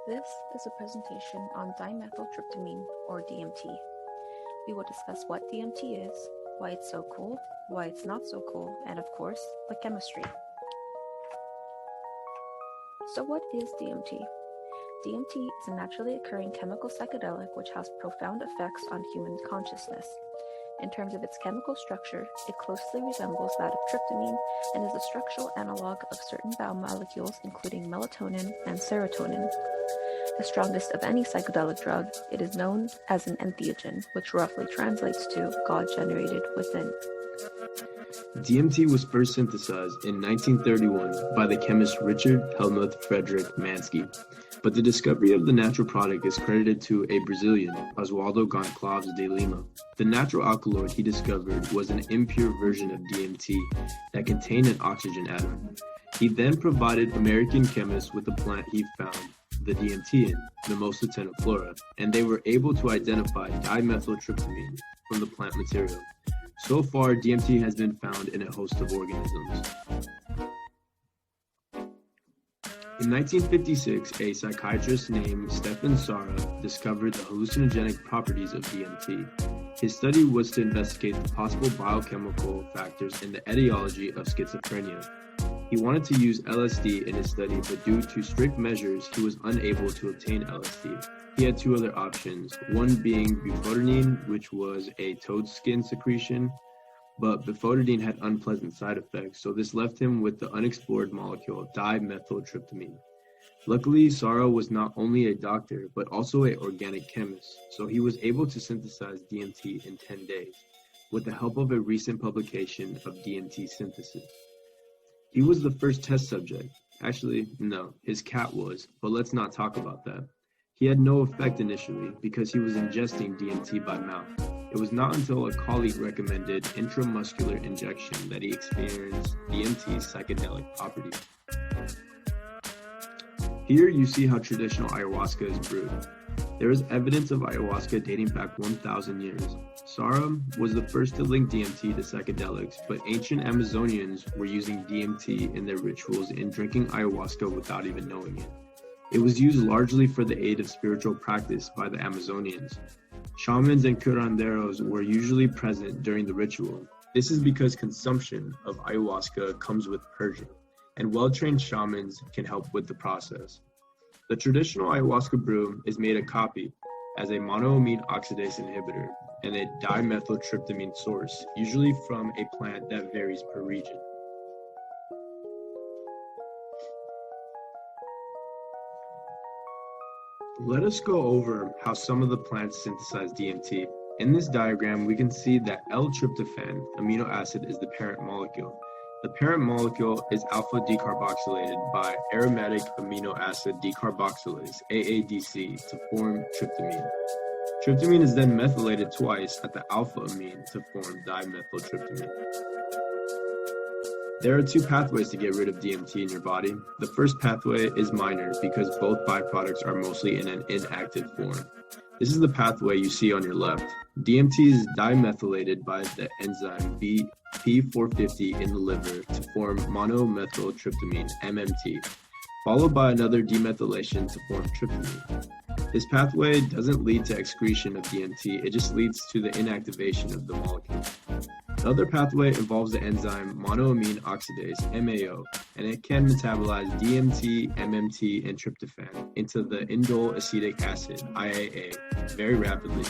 This is a presentation on dimethyltryptamine, or DMT. We will discuss what DMT is, why it's so cool, why it's not so cool, and of course, the chemistry. So what is DMT? DMT is a naturally occurring chemical psychedelic which has profound effects on human consciousness. In terms of its chemical structure, it closely resembles that of tryptamine and is a structural analog of certain biomolecules including melatonin and serotonin. The strongest of any psychedelic drug, it is known as an entheogen, which roughly translates to God generated within. DMT was first synthesized in 1931 by the chemist Richard Helmuth Frederick Mansky, but the discovery of the natural product is credited to a Brazilian, Oswaldo Gonçalves de Lima. The natural alkaloid he discovered was an impure version of DMT that contained an oxygen atom. He then provided American chemists with the plant he found the DMT in, Mimosa tenuiflora, and they were able to identify dimethyltryptamine from the plant material. So far, DMT has been found in a host of organisms. In 1956, a psychiatrist named Stefan Sara discovered the hallucinogenic properties of DMT. His study was to investigate the possible biochemical factors in the etiology of schizophrenia. He wanted to use LSD in his study, but due to strict measures, he was unable to obtain LSD. He had two other options, one being bufordine, which was a toad skin secretion, but bufordine had unpleasant side effects, so this left him with the unexplored molecule dimethyltryptamine. Luckily, Sara was not only a doctor, but also an organic chemist, so he was able to synthesize DMT in 10 days, with the help of a recent publication of DMT synthesis. He was the first test subject. Actually, no, his cat was, but let's not talk about that. He had no effect initially because he was ingesting DMT by mouth. It was not until a colleague recommended intramuscular injection that he experienced DMT's psychedelic properties. Here you see how traditional ayahuasca is brewed. There is evidence of ayahuasca dating back 1,000 years. Sara was the first to link DMT to psychedelics, but ancient Amazonians were using DMT in their rituals and drinking ayahuasca without even knowing it. It was used largely for the aid of spiritual practice by the Amazonians. Shamans and curanderos were usually present during the ritual. This is because consumption of ayahuasca comes with purging, and well-trained shamans can help with the process. The traditional ayahuasca brew is made a copy as a monoamine oxidase inhibitor and a dimethyltryptamine source, usually from a plant that varies per region. Let us go over how some of the plants synthesize DMT. In this diagram, we can see that L-tryptophan amino acid is the parent molecule. The parent molecule is alpha decarboxylated by aromatic amino acid decarboxylase, AADC, to form tryptamine. Tryptamine is then methylated twice at the alpha amine to form dimethyltryptamine. There are two pathways to get rid of DMT in your body. The first pathway is minor because both byproducts are mostly in an inactive form. This is the pathway you see on your left. DMT is dimethylated by the enzyme P450 in the liver to form monomethyltryptamine, MMT, followed by another demethylation to form tryptamine. This pathway doesn't lead to excretion of DMT, it just leads to the inactivation of the molecule. The other pathway involves the enzyme monoamine oxidase, MAO, and it can metabolize DMT, MMT, and tryptophan into the indole acetic acid, IAA, very rapidly.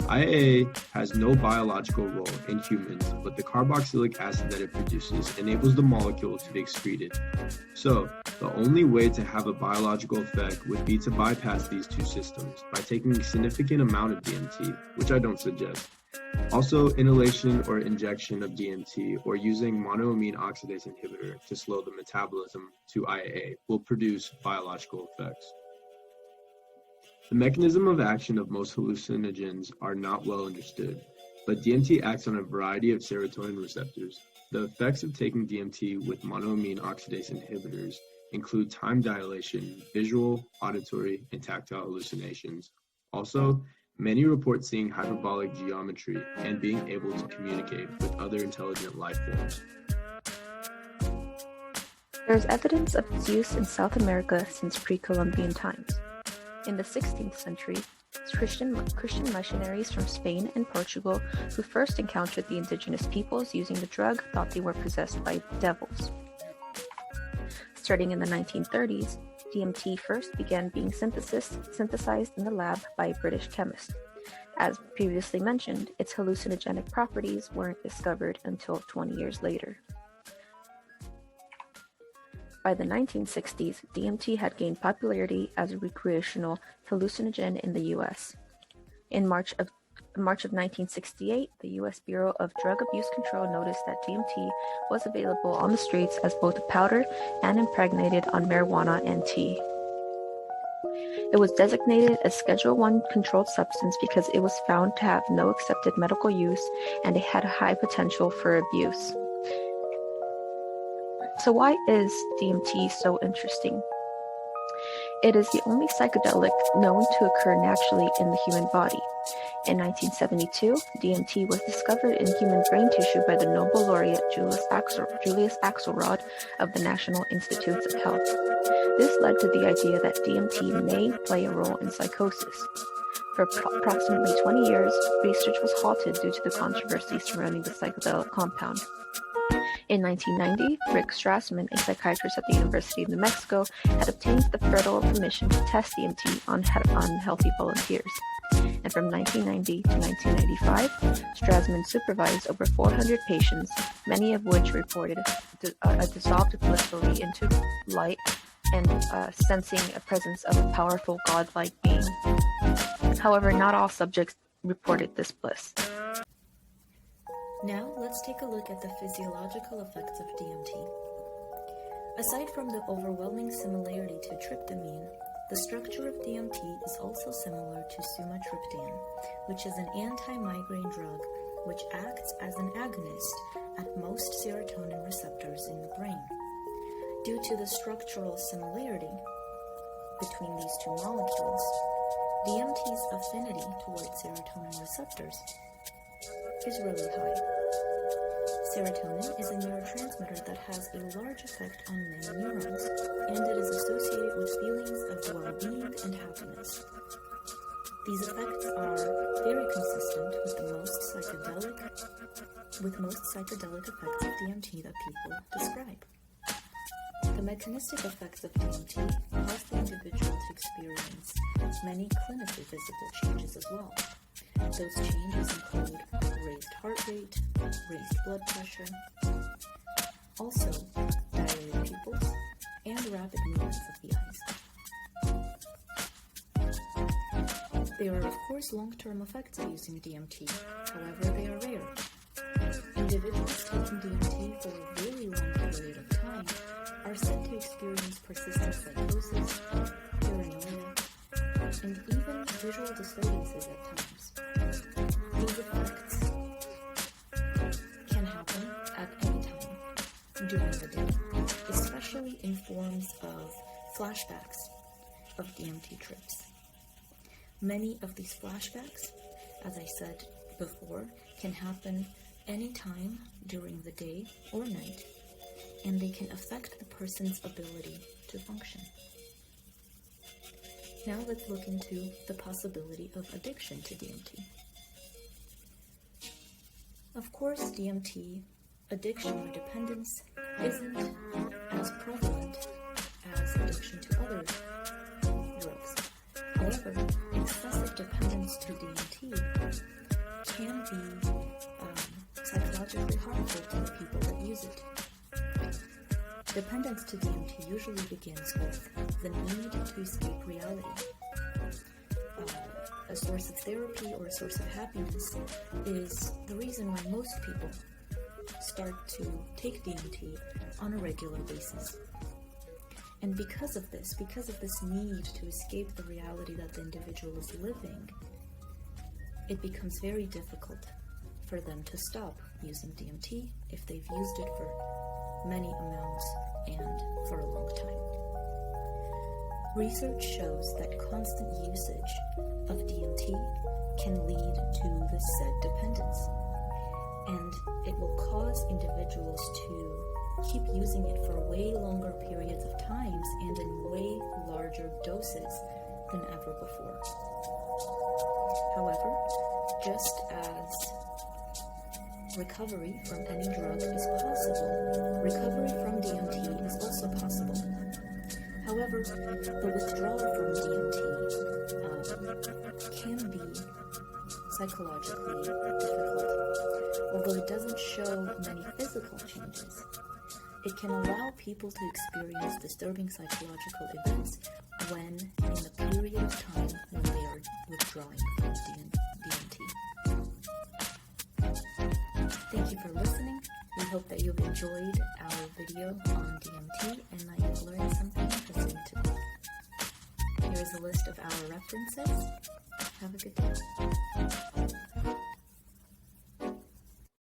IAA has no biological role in humans, but the carboxylic acid that it produces enables the molecule to be excreted. So, the only way to have a biological effect would be to bypass these two systems by taking a significant amount of DMT, which I don't suggest. Also, inhalation or injection of DMT or using monoamine oxidase inhibitor to slow the metabolism to IAA will produce biological effects. The mechanism of action of most hallucinogens are not well understood, but DMT acts on a variety of serotonin receptors. The effects of taking DMT with monoamine oxidase inhibitors include time dilation, visual, auditory, and tactile hallucinations. Also, many report seeing hyperbolic geometry and being able to communicate with other intelligent life forms. There is evidence of its use in South America since pre-Columbian times. In the 16th century, Christian missionaries from Spain and Portugal who first encountered the indigenous peoples using the drug thought they were possessed by devils. Starting in the 1930s, DMT first began being synthesized in the lab by a British chemist. As previously mentioned, its hallucinogenic properties weren't discovered until 20 years later. By the 1960s, DMT had gained popularity as a recreational hallucinogen in the U.S. In March of 1968, the U.S. Bureau of Drug Abuse Control noticed that DMT was available on the streets as both a powder and impregnated on marijuana and tea. It was designated a Schedule I controlled substance because it was found to have no accepted medical use and it had a high potential for abuse. So why is DMT so interesting? It is the only psychedelic known to occur naturally in the human body. In 1972, DMT was discovered in human brain tissue by the Nobel laureate Julius Axelrod of the National Institutes of Health. This led to the idea that DMT may play a role in psychosis. For approximately 20 years, research was halted due to the controversy surrounding the psychedelic compound. In 1990, Rick Strassman, a psychiatrist at the University of New Mexico, had obtained the federal permission to test DMT on healthy volunteers. And from 1990 to 1995, Strassman supervised over 400 patients, many of which reported a dissolved blissfully into light and sensing a presence of a powerful godlike being. However, not all subjects reported this bliss. Now, let's take a look at the physiological effects of DMT. Aside from the overwhelming similarity to tryptamine, the structure of DMT is also similar to sumatriptan, which is an anti-migraine drug which acts as an agonist at most serotonin receptors in the brain. Due to the structural similarity between these two molecules, DMT's affinity towards serotonin receptors is really high. Serotonin is a neurotransmitter that has a large effect on many neurons, and it is associated with feelings of well-being and happiness. These effects are very consistent with most psychedelic effects of DMT that people describe. The mechanistic effects of DMT cause the individual to experience many clinically visible changes as well. Those changes include raised heart rate, raised blood pressure, also dilated pupils, and rapid movements of the eyes. There are, of course, long-term effects of using DMT. However, they are rare. Individuals taking DMT for a very long period of time are said to experience persistent psychosis, paranoia, and even visual disturbances at times. These effects can happen at any time during the day, especially in forms of flashbacks of DMT trips. Many of these flashbacks, as I said before, can happen anytime during the day or night, and they can affect the person's ability to function. Now let's look into the possibility of addiction to DMT. Of course, DMT addiction or dependence isn't as prevalent as addiction to other drugs. However, excessive dependence to DMT can be psychologically harmful to the people that use it. Dependence to DMT usually begins with the need to escape reality. A source of therapy or a source of happiness is the reason why most people start to take DMT on a regular basis. And because of this need to escape the reality that the individual is living, it becomes very difficult for them to stop using DMT if they've used it for many amounts and for a long time. Research shows that constant usage of DMT can lead to the said dependence, and it will cause individuals to keep using it for way longer periods of times and in way larger doses than ever before. However, just as recovery from any drug is possible, recovery from DMT is also possible. However, the withdrawal from DMT can be psychologically difficult. Although it doesn't show many physical changes, it can allow people to experience disturbing psychological events when in the period of time when they are withdrawing from DMT. Thank you for listening. We hope that you've enjoyed our video on DMT and that you've learned something interesting today. Here is a list of our references. Have a good day.